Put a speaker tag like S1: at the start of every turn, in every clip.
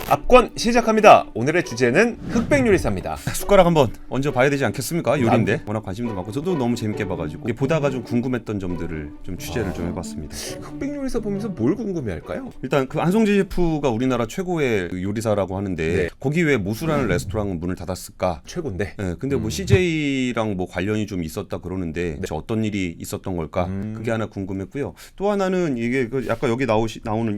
S1: 압권 시작합니다. 오늘의 주제는 흑백 요리사입니다.
S2: 숟가락 한번 얹어 봐야 되지 않겠습니까? 요리인데 워낙 관심도 많고 저도 너무 재밌게 봐가지고 보다가 좀 궁금했던 점들을 좀 취재를 좀 해봤습니다.
S1: 흑백 요리사 보면서 뭘 궁금해할까요?
S2: 일단 그 안성재 셰프가 우리나라 최고의 요리사라고 하는데
S1: 네.
S2: 거기 왜 모수라는 레스토랑은 문을 닫았을까?
S1: 최고인데.
S2: 네, 근데 뭐 CJ랑 뭐 관련이 좀 있었다 그러는데
S1: 네.
S2: 어떤 일이 있었던 걸까? 그게 하나 궁금했고요. 또 하나는 이게 그 아까 여기 나오는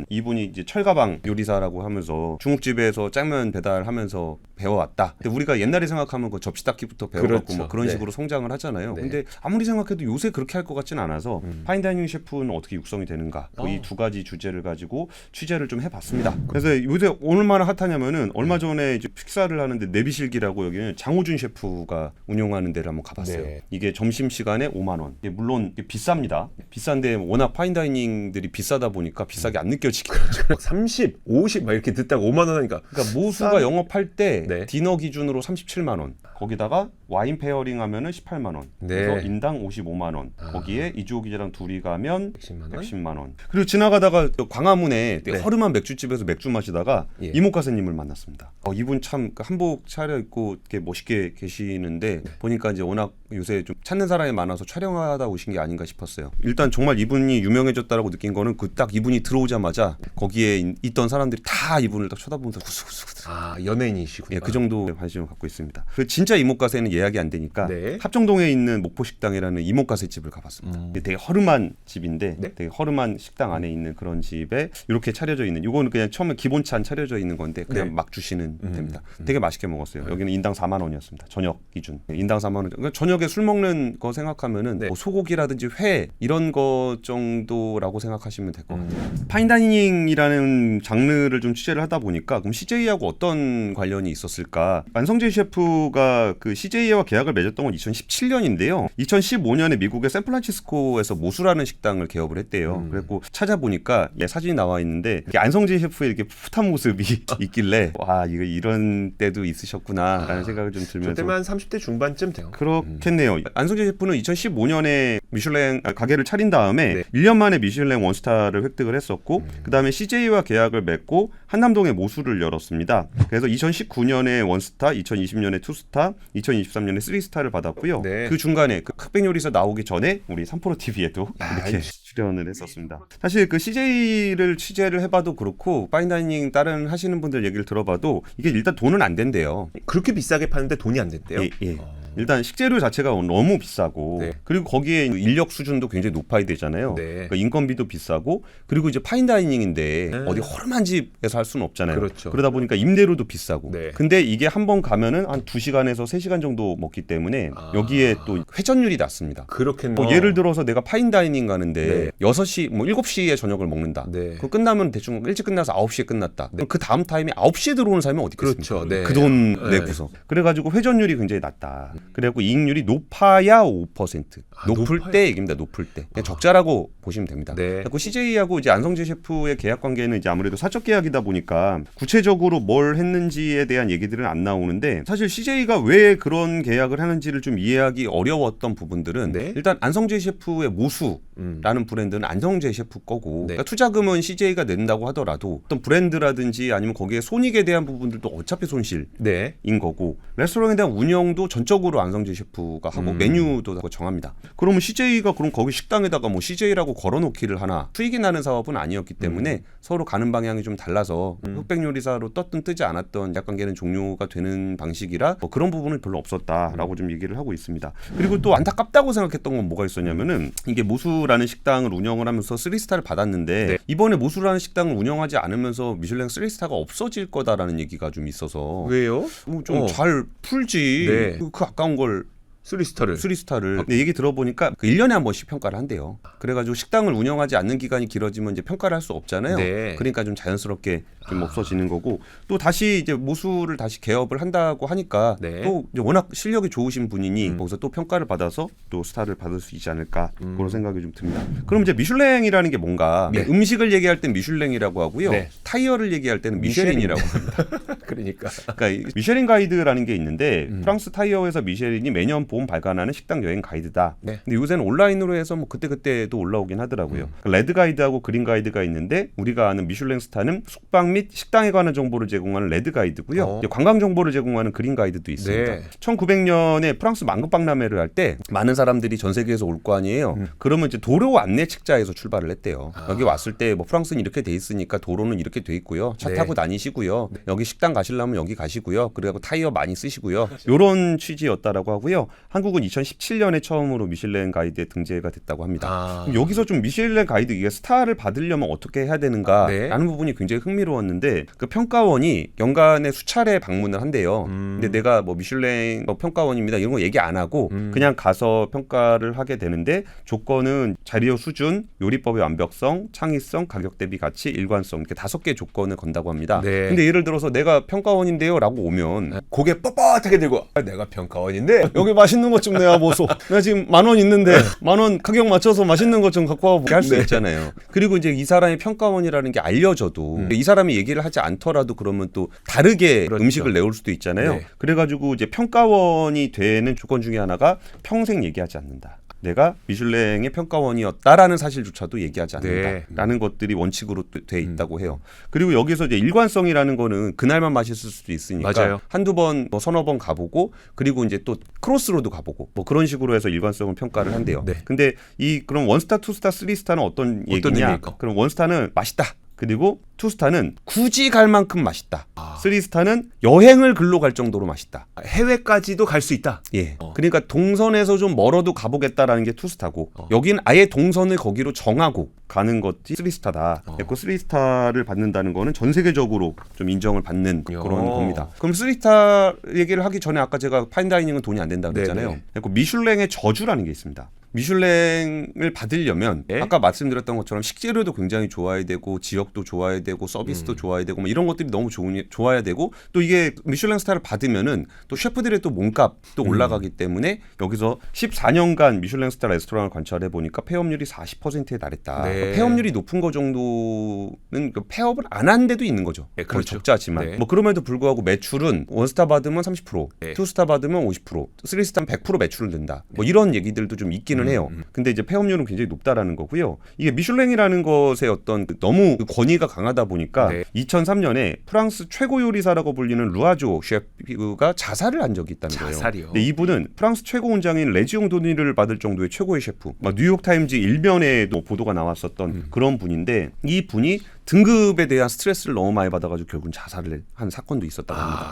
S2: 이분이 이제 철가방 요리사라고 하면서 중국집에서 짱면 배달하면서 배워왔다. 근데 우리가 옛날에 생각하면 그 접시 닦기부터 배워갖고
S1: 그렇죠.
S2: 뭐 그런
S1: 네.
S2: 식으로 성장을 하잖아요.
S1: 네.
S2: 근데 아무리 생각해도 요새 그렇게 할 것 같진 않아서 파인다이닝 셰프는 어떻게 육성이 되는가? 이 두 가지 주제를 가지고 취재를 좀 해봤습니다. 그래서 요새 얼마나 핫하냐면은 얼마 전에 이제 식사를 하는데 내비실기라고 여기는 장호준 셰프가 운영하는 데를 한번 가봤어요.
S1: 네.
S2: 이게 점심 시간에 5만 원. 이게 물론 비쌉니다. 비싼데 워낙 파인다이닝들이 비싸다 보니까 비싸게 안 느껴지게.
S1: 30, 50 막 이렇게 듣다가 5만 원 하니까
S2: 그러니까 모수가 영업할 때
S1: 네.
S2: 디너 기준으로 37만 원. 거기다가 와인 페어링 하면은 18만 원.
S1: 네.
S2: 그래서 인당 55만 원. 거기에 이주호기자랑 둘이 가면
S1: 110만 원?
S2: 110만 원. 그리고 지나가다가 광화문에
S1: 네.
S2: 허름한 맥주집에서 맥주 마시다가
S1: 예.
S2: 이모카세님을 만났습니다. 이분 참 한복 차려입고 이렇게 멋있게 계시는데 보니까 이제 워낙 요새 좀 찾는 사람이 많아서 촬영하다 오신 게 아닌가 싶었어요. 일단 정말 이분이 유명해졌다라고 느낀 거는 그 딱 이분이 들어오자마자 거기에 있던 사람들이 다 이분을 딱 쳐다보면서 구수구수.
S1: 아, 연예인이시구나.
S2: 예, 그 정도 관심을 갖고 있습니다. 그 진짜 이모카세는 예약이 안 되니까
S1: 네.
S2: 합정동에 있는 목포식당이라는 이모카세 집을 가봤습니다. 이게 되게 허름한 집인데
S1: 네.
S2: 되게 허름한 식당 안에 있는 그런 집에 이렇게 차려져 있는 이거는 그냥 처음에 기본찬 차려져 있는 건데 그냥
S1: 네.
S2: 막 주시는 됩니다. 되게 맛있게 먹었어요. 여기는 인당 4만 원이었습니다. 저녁 기준. 인당 4만 원. 그러니까 저녁에 술 먹는 거 생각하면은
S1: 네.
S2: 뭐 소고기라든지 회 이런 거 정도라고 생각하시면 될 것 같아요. 파인다이닝이라는 장르를 좀 취재를 하다 보니까 그럼 CJ하고 어떤 관련이 있었을까? 안성재 셰프가 그 CJ와 계약을 맺었던 건 2017년인데요. 2015년에 미국의 샌프란시스코에서 모수라는 식당을 개업을 했대요. 그래고 찾아보니까 사진이 나와 있는데 안성재 셰프의 이렇게 풋한 모습이 있길래 와 이거 이런 때도 있으셨구나라는 생각을 좀
S1: 저
S2: 들면서
S1: 때만 30대 중반쯤 돼요.
S2: 그렇겠네요. 안성재 셰프는 2015년에 미슐랭 가게를 차린 다음에
S1: 네.
S2: 1년 만에 미슐랭 원스타를 획득을 했었고 그다음에 CJ와 계약을 맺고 한남동에 모수를 열었습니다. 그래서 2019년에 원스타, 2020년에 투스타, 2023년에 쓰리스타를 받았고요.
S1: 네.
S2: 그 중간에 그 흑백 요리사 나오기 전에 우리 3프로 TV에도 이렇게 출연을 했었습니다. 사실 그 CJ를 취재를 해봐도 그렇고 파인다이닝 다른 하시는 분들 얘기를 들어봐도 이게 일단 돈은 안 된대요.
S1: 그렇게 비싸게 파는데 돈이 안 된대요?
S2: 예. 일단 식재료 자체가 너무 비싸고
S1: 네.
S2: 그리고 거기에 인력 수준도 굉장히 높아야 되잖아요.
S1: 네.
S2: 그러니까 인건비도 비싸고 그리고 이제 파인다이닝인데 어디 허름한 집에서 할 수는 없잖아요.
S1: 그렇죠.
S2: 그러다 보니까 임대료도 비싸고.
S1: 네.
S2: 근데 이게 한 번 가면은 한 2시간에서 3시간 정도 먹기 때문에 여기에 또 회전율이 낮습니다.
S1: 그렇겠네요.
S2: 뭐 예를 들어서 내가 파인다이닝 가는데
S1: 네.
S2: 6시 뭐 7시에 저녁을 먹는다.
S1: 네.
S2: 그 끝나면 대충 일찍 끝나서 9시에 끝났다.
S1: 네.
S2: 그 다음 타임에 9시에 들어오는 사람이 어디 있겠습니까?
S1: 그렇죠. 네.
S2: 그 돈
S1: 네.
S2: 내고서. 그래가지고 회전율이 굉장히 낮다. 그래갖고 이익률이 높아야 5%. 높을
S1: 높아야?
S2: 때 얘기입니다. 높을 때. 그냥 적자라고 보시면 됩니다.
S1: 네.
S2: 그래갖고 CJ하고 이제 안성재 셰프의 계약 관계는 이제 아무래도 사적 계약이다 보니까 구체적으로 뭘 했는지에 대한 얘기들은 안 나오는데 사실 CJ가 왜 그런 계약을 하는지를 좀 이해하기 어려웠던 부분들은
S1: 네.
S2: 일단 안성재 셰프의 모수라는 브랜드는 안성재 셰프 거고
S1: 네.
S2: 그러니까 투자금은 CJ가 낸다고 하더라도 어떤 브랜드라든지 아니면 거기에 손익에 대한 부분들도 어차피 손실인
S1: 네.
S2: 거고 레스토랑에 대한 운영도 전적으로 안성재 셰프가 하고 메뉴도 다 정합니다. 그러면 CJ가 그럼 거기 식당에다가 뭐 CJ라고 걸어놓기를 하나 수익이 나는 사업은 아니었기 때문에 서로 가는 방향이 좀 달라서 흑백 요리사로 떴든 뜨지 않았던 약관계는 종료가 되는 방식이라 뭐 그런 부분은 별로 없었다라고 좀 얘기를 하고 있습니다. 그리고 또 안타깝다고 생각했던 건 뭐가 있었냐면은 이게 모수라는 식당을 운영을 하면서 3스타를 받았는데
S1: 네.
S2: 이번에 모수라는 식당을 운영하지 않으면서 미슐랭 3스타가 없어질 거다라는 얘기가 좀 있어서
S1: 왜요?
S2: 좀 잘 풀지.
S1: 네.
S2: 그 아까운 걸
S1: 3스타를.
S2: 3스타를. 근데 얘기 들어보니까 그 1년에 한 번씩 평가를 한대요. 그래가지고 식당을 운영하지 않는 기간이 길어지면 이제 평가를 할 수 없잖아요.
S1: 네.
S2: 그러니까 좀 자연스럽게 좀 없어지는 거고 또 다시 이제 모수를 다시 개업을 한다고 하니까
S1: 네.
S2: 또 이제 워낙 실력이 좋으신 분이니 거기서 또 평가를 받아서 또 스타를 받을 수 있지 않을까 그런 생각이 좀 듭니다. 그럼 이제 미슐랭이라는 게 뭔가
S1: 네.
S2: 음식을 얘기할 땐 미슐랭이라고 하고요.
S1: 네.
S2: 타이어를 얘기할 때는 미쉐린이라고 합니다.
S1: 그러니까.
S2: 그러니까 이 미쉐린 가이드라는 게 있는데 프랑스 타이어에서 미쉐린이 매년 봄 발간하는 식당 여행 가이드다.
S1: 네.
S2: 근데 요새는 온라인으로 해서 뭐 그때도 올라오긴 하더라고요. 레드 가이드하고 그린 가이드가 있는데 우리가 아는 미슐랭 스타는 숙박 및 및 식당에 관한 정보를 제공하는 레드 가이드고요. 이제 관광 정보를 제공하는 그린 가이드도 있습니다.
S1: 네.
S2: 1900년에 프랑스 만국박람회를 할 때 많은 사람들이 전 세계에서 올 거 아니에요. 그러면 이제 도로 안내 책자에서 출발을 했대요. 여기 왔을 때 뭐 프랑스는 이렇게 돼 있으니까 도로는 이렇게 돼 있고요. 차
S1: 네.
S2: 타고 다니시고요. 여기 식당 가시려면 여기 가시고요. 그리고 타이어 많이 쓰시고요. 이런 취지였다라고 하고요. 한국은 2017년에 처음으로 미슐랭 가이드에 등재가 됐다고 합니다. 그럼 여기서 좀 미슐랭 가이드 이게 스타를 받으려면 어떻게 해야 되는가라는 부분이 굉장히 흥미로웠는데 그 평가원이 연간에 수차례 방문을 한대요. 근데 내가 뭐 미슐랭 평가원입니다 이런 거 얘기 안 하고 그냥 가서 평가를 하게 되는데 조건은 자료 수준, 요리법의 완벽성, 창의성, 가격 대비 가치, 일관성 이렇게 5개 조건을 건다고 합니다.
S1: 네.
S2: 근데 예를 들어서 내가 평가원인데요라고 오면
S1: 고개 뻣뻣하게 들고 내가 평가원인데
S2: 여기 맛있는 것 좀 내와 보소. 나 지금 10,000원 있는데 10,000원 가격 맞춰서 맛있는 것 좀 갖고 와보게 할 수
S1: 네.
S2: 있잖아요. 그리고 이제 이 사람이 평가원이라는 게 알려져도 이 사람이 얘기를 하지 않더라도 그러면 또 다르게
S1: 그렇죠.
S2: 음식을 내올 수도 있잖아요.
S1: 네.
S2: 그래가지고 이제 평가원이 되는 조건 중에 하나가 평생 얘기하지 않는다. 내가 미슐랭의 평가원이었다라는 사실조차도 얘기하지 않는다라는 것들이 원칙으로 돼 있다고 해요. 그리고 여기서 이제 일관성이라는 거는 그날만 맛있을 수도 있으니까
S1: 맞아요.
S2: 한두 번, 뭐 서너 번 가보고 그리고 이제 또 크로스로도 가보고 뭐 그런 식으로 해서 일관성을 평가를 한대요.
S1: 네.
S2: 근데 이 그럼 원스타, 투스타, 쓰리스타는 어떤 얘기냐?
S1: 의미일까?
S2: 그럼 원스타는 맛있다. 그리고 투스타는 굳이 갈 만큼 맛있다. 쓰리스타는 여행을 글로 갈 정도로 맛있다.
S1: 해외까지도 갈 수 있다.
S2: 예. 그러니까 동선에서 좀 멀어도 가보겠다라는 게 투스타고 여긴 아예 동선을 거기로 정하고 가는 것이 쓰리스타다. 그 쓰리스타를 받는다는 거는 전 세계적으로 좀 인정을 받는 그런 겁니다. 그럼 쓰리스타 얘기를 하기 전에 아까 제가 파인다이닝은 돈이 안 된다고 그랬잖아요. 그 미슐랭의 저주라는 게 있습니다. 미슐랭을 받으려면 아까 말씀드렸던 것처럼 식재료도 굉장히 좋아야 되고 지역도 좋아야 되고 서비스도 좋아야 되고 뭐 이런 것들이 너무 좋아야 되고 또 이게 미슐랭 스타를 받으면은 또 셰프들의 또 몸값도 올라가기 때문에 여기서 14년간 미슐랭 스타 레스토랑을 관찰해 보니까 폐업률이 40%에 달했다.
S1: 네.
S2: 폐업률이 높은 거 정도는 폐업을 안 한 데도 있는 거죠.
S1: 네, 그렇죠.
S2: 적자지만
S1: 네.
S2: 뭐 그럼에도 불구하고 매출은 원스타 받으면 30%,
S1: 네.
S2: 투스타 받으면 50%, 쓰리스타는 100% 매출을 낸다. 뭐 이런 얘기들도 좀 있기는 해요. 근데 이제 폐업률은 굉장히 높다라는 거고요. 이게 미슐랭이라는 것의 어떤 너무 권위가 강하다 보니까 2003년에 프랑스 최고 요리사라고 불리는 루아조 셰프가 자살을 한 적이 있다는 거예요.
S1: 자살이요?
S2: 근데 이분은 프랑스 최고 훈장인 레지옹 도니를 받을 정도의 최고의 셰프. 막 뉴욕 타임즈 일면에도 보도가 나왔었던 그런 분인데 이 분이 등급에 대한 스트레스를 너무 많이 받아가지고 결국은 자살을 한 사건도 있었다고 합니다.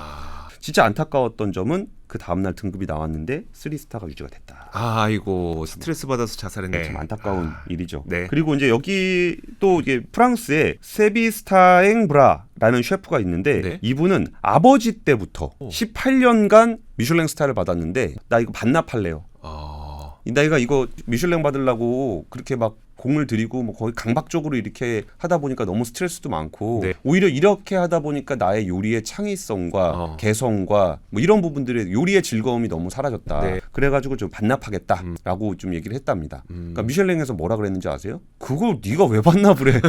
S2: 진짜 안타까웠던 점은 그 다음날 등급이 나왔는데 3스타가 유지가 됐다.
S1: 아이고 스트레스 받아서 자살했네.
S2: 참 안타까운 일이죠.
S1: 네.
S2: 그리고 이제 여기 또 이게 프랑스에 세비스타엥 브라라는 셰프가 있는데 이분은 아버지 때부터 18년간 미슐랭 스타를 받았는데 나 이거 반납할래요. 내가 이거 미슐랭 받으려고 그렇게 막 공을 들이고 뭐 거의 강박적으로 이렇게 하다 보니까 너무 스트레스도 많고 오히려 이렇게 하다 보니까 나의 요리의 창의성과 개성과 뭐 이런 부분들의 요리의 즐거움이 너무 사라졌다. 그래가지고 좀 반납하겠다라고 좀 얘기를 했답니다. 그러니까 미슐랭에서 뭐라 그랬는지 아세요? 그걸 네가 왜 반납을 해?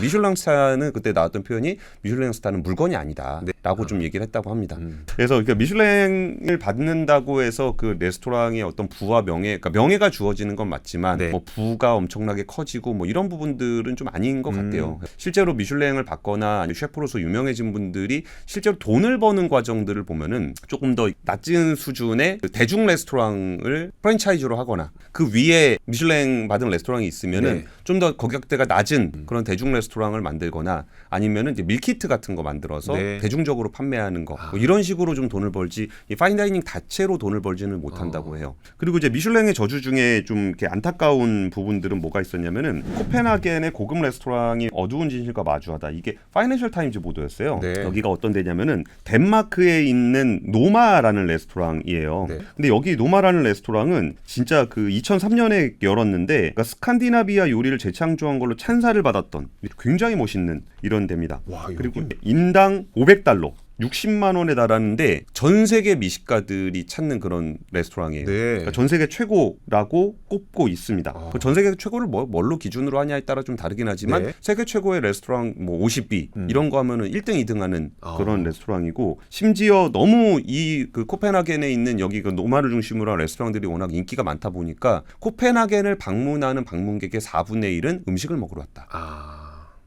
S2: 미슐랭 스타는 그때 나왔던 표현이 미슐랭 스타는 물건이 아니다라고 좀 얘기를 했다고 합니다. 그래서 그러니까 미슐랭을 받는다고 해서 그 레스토랑의 어떤 부와 명예, 그러니까 명예가 주어지는 건 맞지만 뭐 부가 엄청나게 커지고 뭐 이런 부분들은 좀 아닌 것 같아요. 실제로 미슐랭을 받거나 아니면 셰프로서 유명해진 분들이 실제로 돈을 버는 과정들을 보면은 조금 더 낮은 수준의 대중 레스토랑을 프랜차이즈로 하거나 그 위에 미슐랭 받은 레스토랑이 있으면은 좀 더 가격대가 낮은 그런 대중 레스토랑을 만들거나 아니면은 이제 밀키트 같은 거 만들어서 대중적으로 판매하는 거 뭐 이런 식으로 좀 돈을 벌지 이 파인다이닝 자체로 돈을 벌지는 못한다고 해요. 그리고 이제 미슐랭의 저주 중에 좀 이렇게 안타까운 부분들은 뭐가 있었냐면은 코펜하겐의 고급 레스토랑이 어두운 진실과 마주하다. 이게 파이낸셜 타임즈 보도였어요. 여기가 어떤 데냐면은 덴마크에 있는 노마라는 레스토랑이에요. 근데 여기 노마라는 레스토랑은 진짜 그 2003년에 열었는데 그러니까 스칸디나비아 요리를 재창조한 걸로 찬사를 받았던 굉장히 멋있는 이런 데입니다. 그리고 인당 $500 60만 원에 달하는데 전 세계 미식가들이 찾는 그런 레스토랑이에요. 그러니까 전 세계 최고라고 꼽고 있습니다. 그 전 세계 최고를 뭘로 기준으로 하냐에 따라 좀 다르긴 하지만 세계 최고의 레스토랑 뭐 50비 이런 거 하면은 1등 2등하는 그런 레스토랑이고 심지어 너무 이 그 코펜하겐에 있는 여기 그 노마를 중심으로 한 레스토랑들이 워낙 인기가 많다 보니까 코펜하겐을 방문하는 방문객의 4분의 1은 음식을 먹으러 왔다.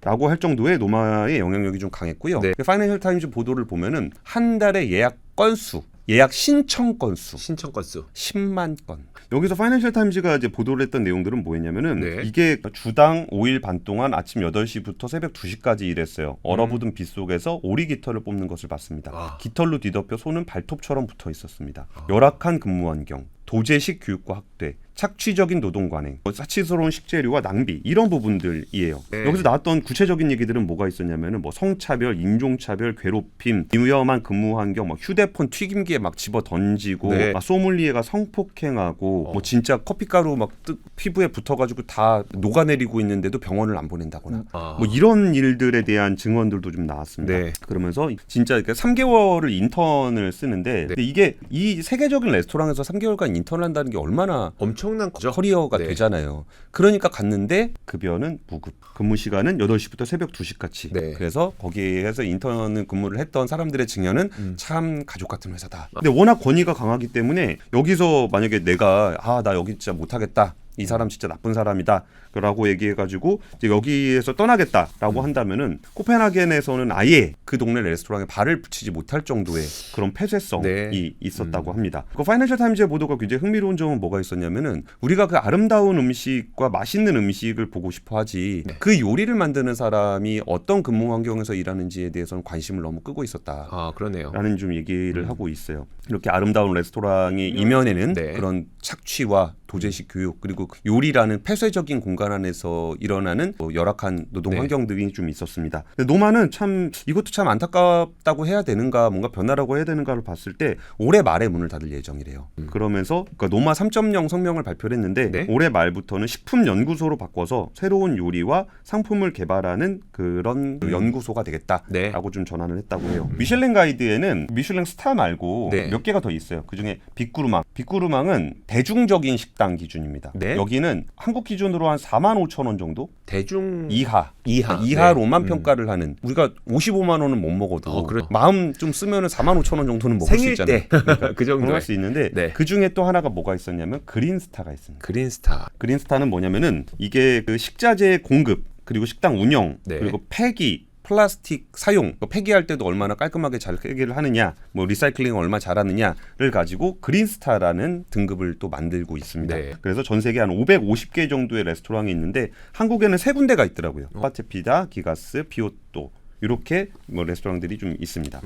S2: 라고 할 정도의 노마의 영향력이 좀 강했고요.
S1: 네.
S2: 파이낸셜 타임즈 보도를 보면은 한 달에 예약 건수, 예약 신청 건수
S1: 신청 건수
S2: 10만 건. 여기서 파이낸셜 타임즈가 이제 보도를 했던 내용들은 뭐였냐면은
S1: 네.
S2: 이게 주당 5일 반 동안 아침 8시부터 새벽 2시까지 일했어요. 얼어붙은 빗속에서 오리 깃털을 뽑는 것을 봤습니다.
S1: 아.
S2: 깃털로 뒤덮여 손은 발톱처럼 붙어 있었습니다. 열악한 근무 환경, 도제식 교육과 학대, 착취적인 노동 관행, 사치스러운 식재료와 낭비 이런 부분들이에요.
S1: 네.
S2: 여기서 나왔던 구체적인 얘기들은 뭐가 있었냐면은 뭐 성차별, 인종차별, 괴롭힘, 위험한 근무 환경, 막 휴대폰 튀김기에 막 집어 던지고,
S1: 네.
S2: 막 소믈리에가 성폭행하고, 뭐 진짜 커피가루 막 피부에 붙어가지고 다 녹아내리고 있는데도 병원을 안 보낸다거나, 뭐 이런 일들에 대한 증언들도 좀 나왔습니다.
S1: 네.
S2: 그러면서 진짜 3개월을 인턴을 쓰는데 근데 이게 이 세계적인 레스토랑에서 3개월간 인턴을 한다는 게 얼마나
S1: 엄청난 거죠.
S2: 커리어가
S1: 네.
S2: 되잖아요. 그러니까 갔는데 급여는 무급. 근무 시간은 8시부터 새벽 2시까지.
S1: 네.
S2: 그래서 거기에서 인턴 근무를 했던 사람들의 증언은 참 가족 같은 회사다. 근데 워낙 권위가 강하기 때문에 여기서 만약에 내가 나 여기 진짜 못하겠다. 이 사람 진짜 나쁜 사람이다. 라고 얘기해가지고 이제 여기에서 떠나겠다라고 한다면은 코펜하겐에서는 아예 그 동네 레스토랑에 발을 붙이지 못할 정도의 그런 폐쇄성이
S1: 네.
S2: 있었다고 합니다. 그 파이낸셜 타임즈의 보도가 굉장히 흥미로운 점은 뭐가 있었냐면은 우리가 그 아름다운 음식과 맛있는 음식을 보고 싶어하지
S1: 네.
S2: 그 요리를 만드는 사람이 어떤 근무 환경에서 일하는지에 대해서는 관심을 너무 끄고 있었다.
S1: 아, 그러네요.
S2: 라는 좀 얘기를 하고 있어요. 이렇게 아름다운 레스토랑의 이면에는
S1: 네.
S2: 그런 착취와 도제식 교육 그리고 요리라는 폐쇄적인 공간 안에서 일어나는 열악한 노동
S1: 네.
S2: 환경들이 좀 있었습니다. 근데 노마는 참 이것도 참 안타깝다고 해야 되는가 뭔가 변화라고 해야 되는가를 봤을 때 올해 말에 문을 닫을 예정이래요. 그러면서 그러니까 노마 3.0 성명을 발표를 했는데
S1: 네.
S2: 올해 말부터는 식품 연구소로 바꿔서 새로운 요리와 상품을 개발하는 그런 연구소가 되겠다라고
S1: 네.
S2: 좀 전환을 했다고 해요. 미슐랭 가이드에는 미슐랭 스타 말고
S1: 네.
S2: 몇 개가 더 있어요. 그중에 빅구르망. 빅구르망은 대중적인 식당 기준입니다.
S1: 네.
S2: 여기는 한국 기준으로 한 45,000원 정도
S1: 대중
S2: 이하로만
S1: 네.
S2: 평가를 하는 우리가 55만 원은 못 먹어도
S1: 그래.
S2: 마음 좀 쓰면은 45,000원 정도는 먹을 수
S1: 생일
S2: 있잖아요.
S1: 때 그 정도
S2: 할 수 있는데
S1: 네.
S2: 그 중에 또 하나가 뭐가 있었냐면 그린스타가 있습니다.
S1: 그린스타.
S2: 그린스타는 뭐냐면은 이게 그 식자재 공급 그리고 식당 운영
S1: 네.
S2: 그리고 폐기 플라스틱 사용, 폐기할 때도 얼마나 깔끔하게 잘 폐기를 하느냐, 뭐 리사이클링을 얼마나 잘하느냐를 가지고 그린스타라는 등급을 또 만들고 있습니다.
S1: 네.
S2: 그래서 전 세계 한 550개 정도의 레스토랑이 있는데 한국에는 3군데가 있더라고요. 파테피다, 기가스, 비오또. 이렇게 뭐 레스토랑들이 좀 있습니다.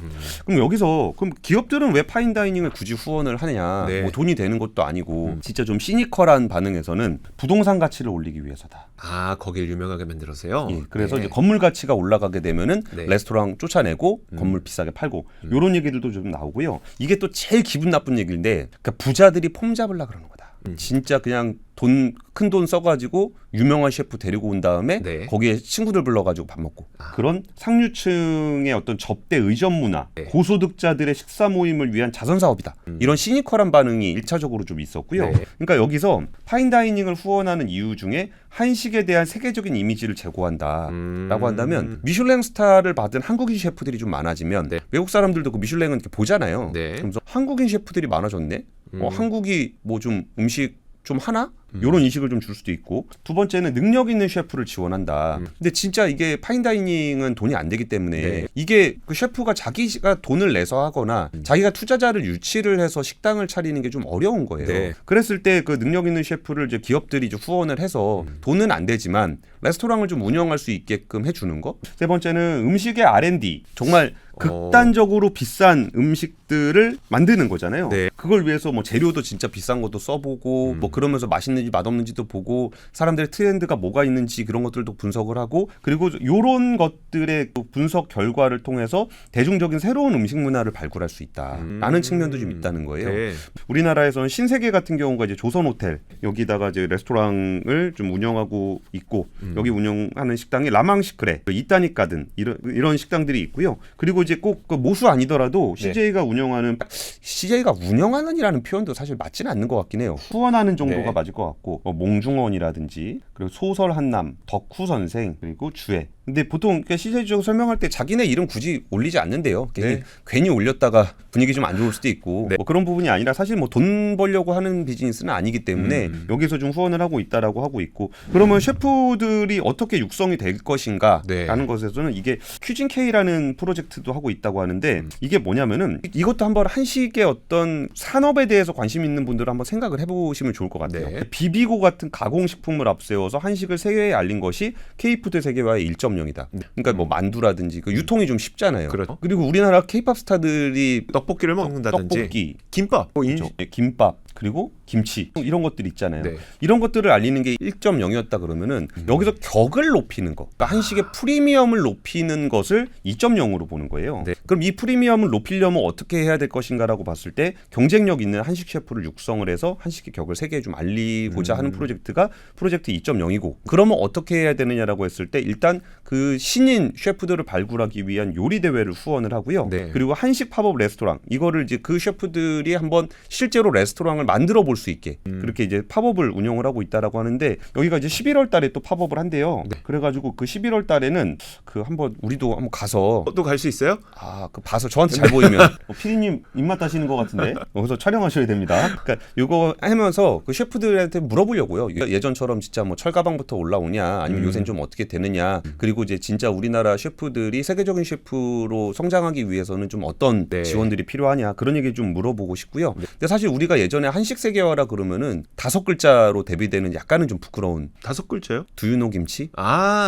S2: 그럼 여기서 그럼 기업들은 왜 파인다이닝을 굳이 후원을 하느냐?
S1: 네.
S2: 뭐 돈이 되는 것도 아니고 진짜 좀 시니컬한 반응에서는 부동산 가치를 올리기 위해서다.
S1: 아, 거길 유명하게 만들어서요.
S2: 예, 그래서
S1: 네.
S2: 이제 건물 가치가 올라가게 되면은
S1: 네.
S2: 레스토랑 쫓아내고 건물 비싸게 팔고 이런 얘기들도 좀 나오고요. 이게 또 제일 기분 나쁜 얘기인데 그러니까 부자들이 폼 잡으려고 그러는 거다. 진짜 그냥 큰 돈 써가지고 유명한 셰프 데리고 온 다음에
S1: 네.
S2: 거기에 친구들 불러가지고 밥 먹고 그런 상류층의 어떤 접대 의전 문화,
S1: 네.
S2: 고소득자들의 식사 모임을 위한 자선 사업이다. 이런 시니컬한 반응이 1차적으로 좀 있었고요.
S1: 네.
S2: 그러니까 여기서 파인다이닝을 후원하는 이유 중에 한식에 대한 세계적인 이미지를 제고한다라고 한다면 미슐랭 스타를 받은 한국인 셰프들이 좀 많아지면
S1: 네.
S2: 외국 사람들도 그 미슐랭은 이렇게 보잖아요.
S1: 네.
S2: 그래서 한국인 셰프들이 많아졌네. 한국이 뭐 좀 음식 좀 하나? 이런 인식을 좀 줄 수도 있고 두 번째는 능력 있는 셰프를 지원한다. 근데 진짜 이게 파인다이닝은 돈이 안 되기 때문에
S1: 네.
S2: 이게 그 셰프가 자기가 돈을 내서 하거나 자기가 투자자를 유치를 해서 식당을 차리는 게 좀 어려운 거예요.
S1: 네.
S2: 그랬을 때 그 능력 있는 셰프를 이제 기업들이 이제 후원을 해서 돈은 안 되지만 레스토랑을 좀 운영할 수 있게끔 해주는 거. 세 번째는 음식의 R&D 정말 극단적으로 비싼 음식들을 만드는 거잖아요.
S1: 네.
S2: 그걸 위해서 뭐 재료도 진짜 비싼 것도 써보고 뭐 그러면서 맛있는지 맛없는지도 보고 사람들의 트렌드가 뭐가 있는지 그런 것들도 분석을 하고 그리고 이런 것들의 그 분석 결과를 통해서 대중적인 새로운 음식 문화를 발굴할 수 있다라는 측면도 좀 있다는 거예요.
S1: 네.
S2: 우리나라에서는 신세계 같은 경우가 이제 조선호텔 여기다가 이제 레스토랑을 좀 운영하고 있고 여기 운영하는 식당이 라망시크레, 이따닉 가든 이런 식당들이 있고요. 그리고 이제 꼭 그 모수 아니더라도 CJ가 운영하는 CJ가 운영하는이라는 표현도 사실 맞지는 않는 것 같긴 해요. 후원하는 정도가
S1: 네.
S2: 맞을 것 나왔고 몽중원이라든지 그리고 소설 한남, 덕후 선생 그리고 주애. 근데 보통 CJ적으로 설명할 때 자기네 이름 굳이 올리지 않는데요. 괜히 올렸다가 분위기 좀 안 좋을 수도 있고 뭐 그런 부분이 아니라 사실 뭐 돈 벌려고 하는 비즈니스는 아니기 때문에 여기서 좀 후원을 하고 있다라고 하고 있고 그러면 셰프들이 어떻게 육성이 될 것인가라는 것에서는 이게 퀴진 K라는 프로젝트도 하고 있다고 하는데 이게 뭐냐면은 이것도 한번 한식의 어떤 산업에 대해서 관심 있는 분들은 한번 생각을 해보시면 좋을 것 같아요. 비비고 같은 가공식품을 앞세워서 한식을 세계에 알린 것이 K푸드 세계화의 1.0이다. 그러니까 뭐 만두라든지 그 유통이 좀 쉽잖아요.
S1: 그렇죠.
S2: 그리고 우리나라 K-팝 스타들이
S1: 떡볶이를 먹는다든지
S2: 떡볶이,
S1: 김밥,
S2: 그렇죠. 김밥 그리고 김치 이런 것들 있잖아요.
S1: 네.
S2: 이런 것들을 알리는 게 1.0이었다 그러면은 여기서 격을 높이는 거, 그러니까 한식의 프리미엄을 높이는 것을 2.0으로 보는 거예요.
S1: 네.
S2: 그럼 이 프리미엄을 높이려면 어떻게 해야 될 것인가라고 봤을 때 경쟁력 있는 한식 셰프를 육성을 해서 한식의 격을 세계에 좀 알리고자 하는 프로젝트가 프로젝트 2.0이고 그러면 어떻게 해야 되느냐라고 했을 때 일단 그 신인 셰프들을 발굴하기 위한 요리 대회를 후원을 하고요.
S1: 네.
S2: 그리고 한식 팝업 레스토랑 이거를 이제 그 셰프들이 한번 실제로 레스토랑을 만들어 볼 수 있게 그렇게 이제 팝업을 운영을 하고 있다라고 하는데 여기가 이제 11월 달에 또 팝업을 한대요.
S1: 네.
S2: 그래가지고 그 11월 달에는 그 한번 우리도 한번 가서
S1: 또 갈 수 있어요?
S2: 그 봐서 저한테 잘 보이면 피디님 입맛 다시는 것 같은데 여기서 촬영하셔야 됩니다. 그러니까 이거 하면서 그 셰프들한테 물어보려고요. 예전처럼 진짜 뭐 철가방부터 올라오냐 아니면 요새는 좀 어떻게 되느냐 그리고 이제 진짜 우리나라 셰프들이 세계적인 셰프로 성장하기 위해서는 좀 어떤 지원들이 필요하냐 그런 얘기 좀 물어보고 싶고요. 근데 사실 우리가 예전에 한식 세계화라 그러면은 5글자로 대비되는 약간은 좀 부끄러운
S1: 5글자요?
S2: 두유노 김치?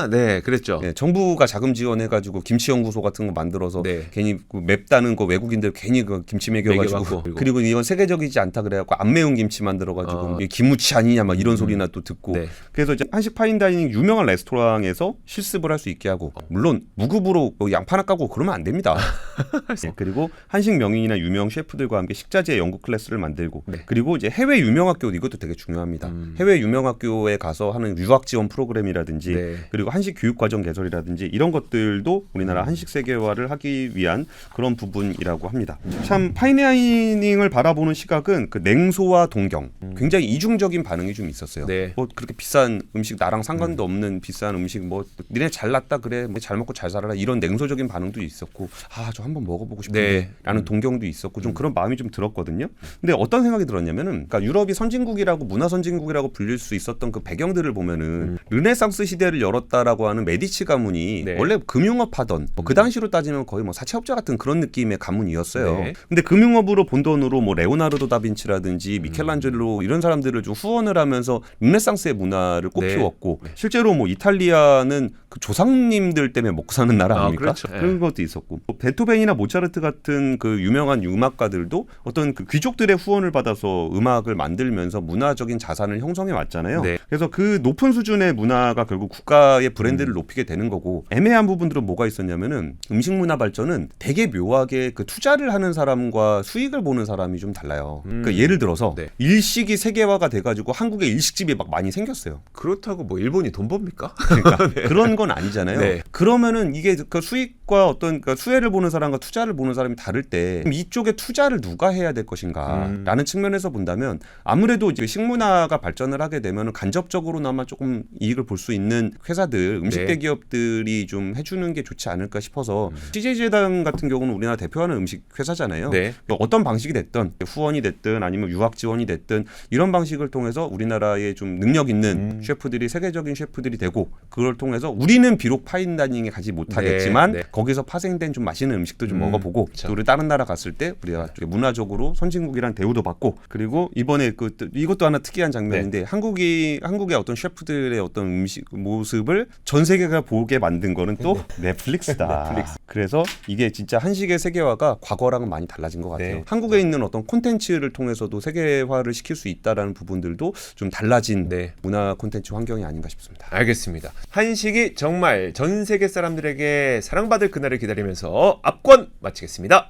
S1: 네, 그랬죠.
S2: 네, 정부가 자금 지원해가지고 김치 연구소 같은 거 만들어서 괜히 그 맵다는 거 외국인들 괜히 그 김치 먹여가지고 그리고 이건 세계적이지 않다 그래갖고 안 매운 김치 만들어가지고 이게 김무치 아니냐 막 이런 소리나 또 듣고 그래서 이제 한식 파인다이닝 유명한 레스토랑에서 실습을 할 수 있게 하고 물론 무급으로 뭐 양파 하나 까고 그러면 안 됩니다. 그리고 한식 명인이나 유명 셰프들과 함께 식자재 연구 클래스를 만들고 그리고 이제 해외 유명학교 이것도 되게 중요합니다. 해외 유명학교에 가서 하는 유학 지원 프로그램이라든지 그리고 한식 교육 과정 개설이라든지 이런 것들도 우리나라 한식 세계화를 하기 위한 그런 부분이라고 합니다. 참 파인다이닝을 바라보는 시각은 그 냉소와 동경 굉장히 이중적인 반응이 좀 있었어요. 뭐 그렇게 비싼 음식 나랑 상관도 없는 비싼 음식 뭐 니네 잘났다 그래 뭐 잘 먹고 잘 살아라 이런 냉소적인 반응도 있었고 저 한번 먹어보고 싶은데 라는 동경도 있었고 좀 그런 마음이 좀 들었거든요. 근데 어떤 생각이 들었냐면은 그러니까 유럽이 선진국이라고 문화 선진국이라고 불릴 수 있었던 그 배경들을 보면은 르네상스 시대를 열었다라고 하는 메디치 가문이 원래 금융업 하던 뭐 그 당시로 따지면 거의 뭐 사채업자 같은 그런 느낌의 가문이었어요. 근데 금융업으로 본 돈으로 뭐 레오나르도 다빈치라든지 미켈란젤로 이런 사람들을 좀 후원을 하면서 르네상스의 문화를 꽃피웠고 실제로 뭐 이탈리아는 그 조상님들 때문에 먹고 사는 나라 아닙니까?
S1: 그렇죠.
S2: 그런 것도 있었고 뭐 베토벤이나 모차르트 같은 그 유명한 음악가들도 어떤 그 귀족들의 후원을 받아서 음악을 만들면서 문화적인 자산을 형성해 왔잖아요. 그래서 그 높은 수준의 문화가 결국 국가의 브랜드를 높이게 되는 거고 애매한 부분들은 뭐가 있었냐면은 음식 문화 발전은 되게 묘하게 그 투자를 하는 사람과 수익을 보는 사람이 좀 달라요. 그러니까 예를 들어서 일식이 세계화가 돼가지고 한국에 일식집이 막 많이 생겼어요.
S1: 그렇다고 뭐 일본이 돈 법니까?
S2: 그러니까 그런 건 아니잖아요. 그러면은 이게 그 수익과 어떤 그 수혜를 보는 사람과 투자를 보는 사람이 다를 때 이쪽에 투자를 누가 해야 될 것인가라는 측면에서 본다면 아무래도 이제 식문화가 발전을 하게 되면 간접적으로나마 조금 이익을 볼 수 있는 회사들 음식 대기업들이 좀 해주는 게 좋지 않을까 싶어서 CJ재단 같은 경우는 우리나라 대표하는 음식 회사잖아요. 어떤 방식이 됐든 후원이 됐든 아니면 유학 지원이 됐든 이런 방식을 통해서 우리나라의 좀 능력 있는 셰프들이 세계적인 셰프들이 되고 그걸 통해서 우리는 비록 파인다이닝에 가지 못하겠지만 거기서 파생된 좀 맛있는 음식도 좀 먹어보고 또 우리 다른 나라 갔을 때 우리가 문화적으로 선진국이란 대우도 받고 그리고 이번에 이것도 하나 특이한 장면인데 한국의 어떤 셰프들의 어떤 음식 모습을 전 세계가 보게 만든 거는 또 넷플릭스다. 그래서 이게 진짜 한식의 세계화가 과거랑은 많이 달라진 것 같아요. 한국에 있는 어떤 콘텐츠를 통해서도 세계화를 시킬 수 있다라는 부분들도 좀 달라진 문화 콘텐츠 환경이 아닌가 싶습니다.
S1: 알겠습니다. 한식이 정말 전 세계 사람들에게 사랑받을 그날을 기다리면서 압권 마치겠습니다.